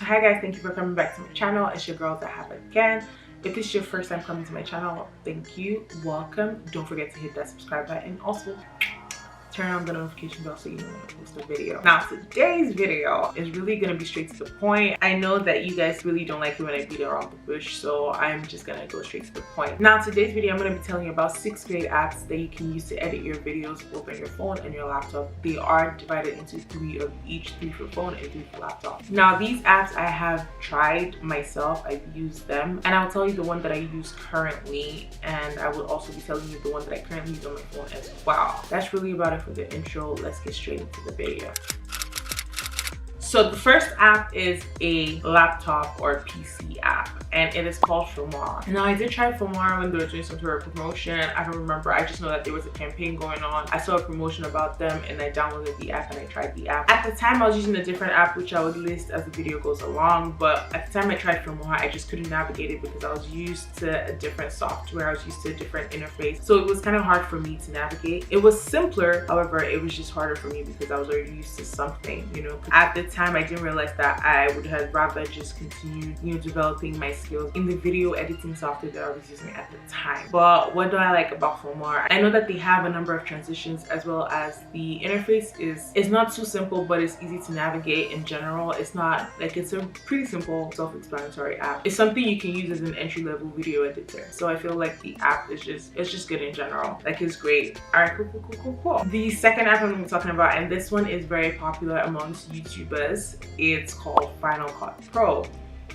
Hi guys, thank you for coming back to my channel. It's your girl Zaahav again. If this is your first time coming to my channel, thank you, welcome. Don't forget to hit that subscribe button. Also, turn on the notification bell so you know when I post a video. Now today's video is really gonna be straight to the point. I know that you guys really don't like it when I beat around the bush, so I'm just gonna go straight to the point. Now today's video I'm gonna be telling you about 6 great apps that you can use to edit your videos both on your phone and your laptop. They are divided into 3 of each, 3 for phone and 3 for laptop. Now these apps I have tried myself, I've used them, and I'll tell you the one that I use currently, and I will also be telling you the one that I currently use on my phone as well. That's really about it for the intro. Let's get straight into the video. So the first app is a laptop or PC app, and it is called Filmora. Now I did try Filmora when they were doing some sort of promotion. I don't remember, I just know that there was a campaign going on. I saw a promotion about them and I downloaded the app and I tried the app. At the time I was using a different app which I would list as the video goes along, but at the time I tried Filmora I just couldn't navigate it because I was used to a different software, I was used to a different interface, so it was kind of hard for me to navigate. It was simpler, however it was just harder for me because I was already used to something, you know. At the time I didn't realize that I would have rather just continued, you know, developing my skills in the video editing software that I was using at the time. But what do I like about Filmora? I know that they have a number of transitions, as well as the interface is not too simple, but it's easy to navigate in general. It's not like, it's a pretty simple self-explanatory app. It's something you can use as an entry-level video editor. So I feel like the app is just good in general. Like, it's great. All right, cool. The second app I'm going to be talking about, and this one is very popular amongst YouTubers, it's called Final Cut Pro.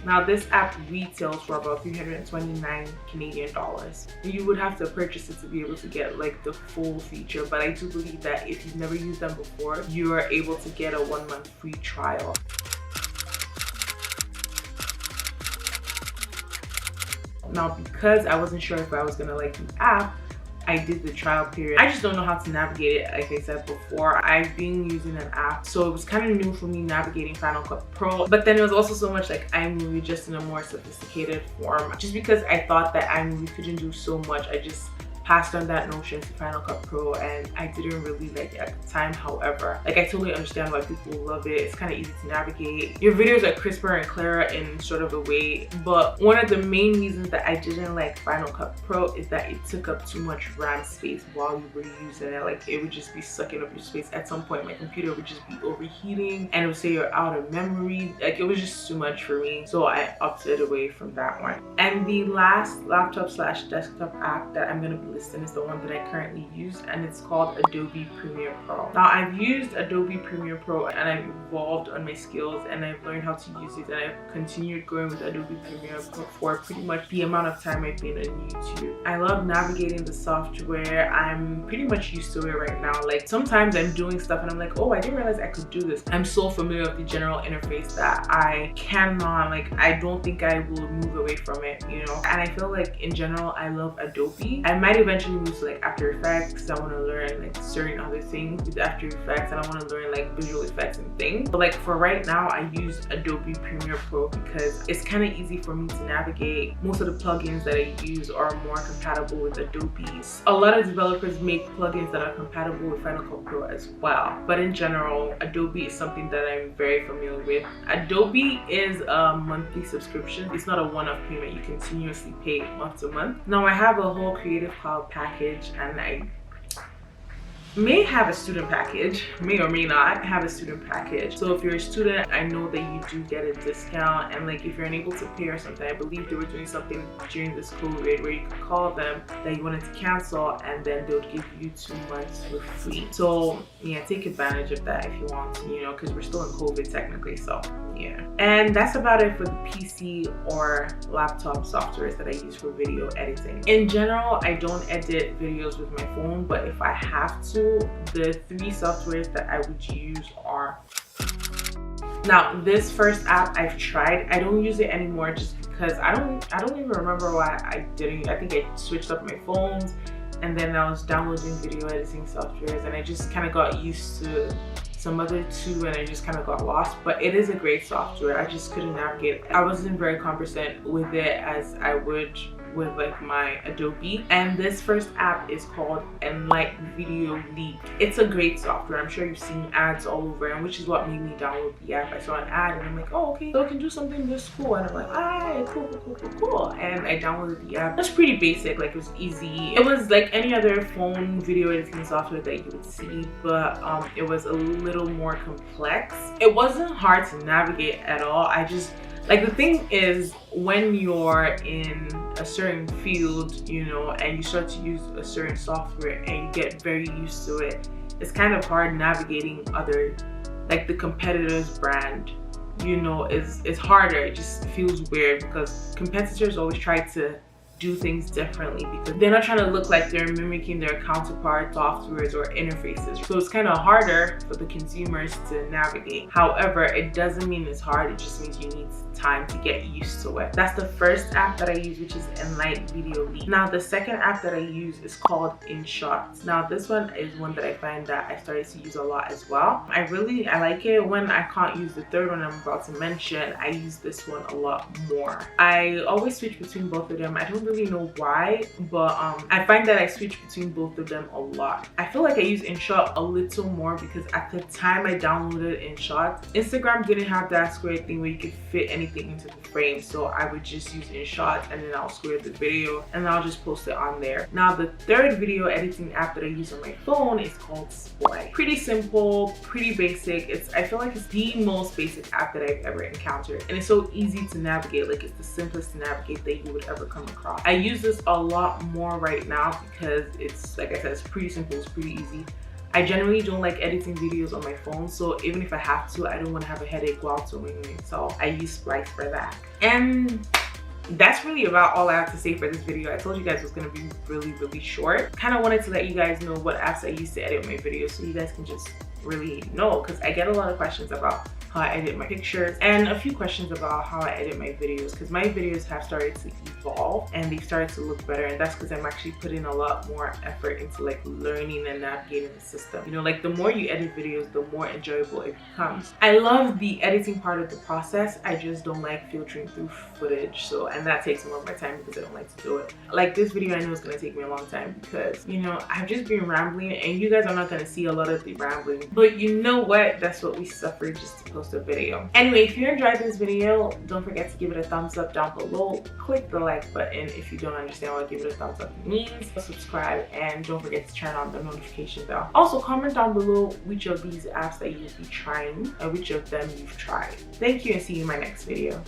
Now this app retails for about 329 Canadian dollars. You would have to purchase it to be able to get like the full feature, but I do believe that if you've never used them before, you are able to get a 1-month free trial. Now because I wasn't sure if I was gonna like the app, I did the trial period. I just don't know how to navigate it. Like I said before, I've been using an app, so it was kind of new for me navigating Final Cut Pro. But then it was also so much like iMovie, just in a more sophisticated form. Just because I thought that iMovie couldn't do so much, I just passed on that notion to Final Cut Pro, and I didn't really like it at the time. However, like, I totally understand why people love it. It's kind of easy to navigate. Your videos are crisper and clearer in sort of a way, but one of the main reasons that I didn't like Final Cut Pro is that it took up too much RAM space while you were using it. Like, it would just be sucking up your space. At some point my computer would just be overheating and it would say you're out of memory. Like, it was just too much for me, so I opted away from that one. And the last laptop slash desktop app that I'm going to be listing is the one that I currently use, and it's called Adobe Premiere Pro. Now I've used Adobe Premiere Pro and I've evolved on my skills and I've learned how to use it, and I've continued going with Adobe Premiere Pro for pretty much the amount of time I've been on YouTube. I love navigating the software. I'm pretty much used to it right now. Like, sometimes I'm doing stuff and I'm like, oh, I didn't realize I could do this. I'm so familiar with the general interface that I cannot, like, I don't think I will move away from it, you know. And I feel like in general I love Adobe. I might eventually move to like After Effects because I want to learn like certain other things with After Effects, and I want to learn like visual effects and things. But like, for right now I use Adobe Premiere Pro because it's kind of easy for me to navigate. Most of the plugins that I use are more compatible with Adobe's. A lot of developers make plugins that are compatible with Final Cut Pro as well, but in general Adobe is something that I'm very familiar with. Adobe is a monthly subscription. It's not a one-off payment. You continuously pay month to month. Now I have a whole Creative Cloud package, and I may have a student package, may or may not have a student package. So if you're a student, I know that you do get a discount, and like, if you're unable to pay or something, I believe they were doing something during this COVID where you could call them that you wanted to cancel and then they would give you 2 months for free. So yeah, take advantage of that if you want to, you know, because we're still in COVID technically, so yeah. And that's about it for the PC or laptop softwares that I use for video editing. In general, I don't edit videos with my phone, but if I have to, the 3 softwares that I would use are... Now this first app I've tried. I don't use it anymore just because I don't even remember why I didn't. I think I switched up my phones, and then I was downloading video editing softwares, and I just kind of got used to some other 2 and I just kind of got lost. But it is a great software. I just couldn't navigate. I wasn't very conversant with it as I would with like my Adobe, and this first app is called Enlight Video Leak. It's a great software. I'm sure you've seen ads all over, and which is what made me download the app. I saw an ad and I'm like, oh okay, so I can do something this cool, and I'm like, alright, cool, and I downloaded the app. It's pretty basic, like it was easy. It was like any other phone video editing software that you would see, but it was a little more complex. It wasn't hard to navigate at all. I just like, the thing is, when you're in a certain field, you know, and you start to use a certain software and you get very used to it, it's kind of hard navigating other, like the competitor's brand, you know, is harder. It just feels weird because competitors always try to do things differently because they're not trying to look like they're mimicking their counterpart softwares or interfaces. So it's kind of harder for the consumers to navigate. However, it doesn't mean it's hard, it just means you need time to get used to it. That's the first app that I use, which is Enlight Video Leak. Now the second app that I use is called InShot. Now this one is one that I find that I started to use a lot as well. I like it. When I can't use the third one I'm about to mention, I use this one a lot more. I always switch between both of them. I don't really know why, but I find that I switch between both of them a lot. I feel like I use InShot a little more because at the time I downloaded InShot, Instagram didn't have that square thing where you could fit anything into the frame, so I would just use InShot and then I'll square the video and I'll just post it on there. Now the third video editing app that I use on my phone is called Splay. Pretty simple, pretty basic. I feel like it's the most basic app that I've ever encountered, and it's so easy to navigate. Like, it's the simplest to navigate that you would ever come across. I use this a lot more right now because it's, like I said, it's pretty simple, it's pretty easy. I generally don't like editing videos on my phone, so even if I have to, I don't want to have a headache while filming it, so I use Splice for that. And that's really about all I have to say for this video. I told you guys it was going to be really short. Kind of wanted to let you guys know what apps I use to edit my videos so you guys can just really know, because I get a lot of questions about how I edit my pictures and a few questions about how I edit my videos, because my videos have started to evolve and they've started to look better, and that's because I'm actually putting a lot more effort into like learning and navigating the system. You know, like the more you edit videos, the more enjoyable it becomes. I love the editing part of the process. I just don't like filtering through footage, and that takes more of my time because I don't like to do it. Like this video, I know it's gonna take me a long time because, you know, I've just been rambling and you guys are not gonna see a lot of the rambling, but you know what, that's what we suffer just to post a video. Anyway, if you enjoyed this video, don't forget to give it a thumbs up down below. Click the like button if you don't understand what give it a thumbs up means. Subscribe, and don't forget to turn on the notification bell. Also, comment down below which of these apps that you'll be trying and which of them you've tried. Thank you, and see you in my next video.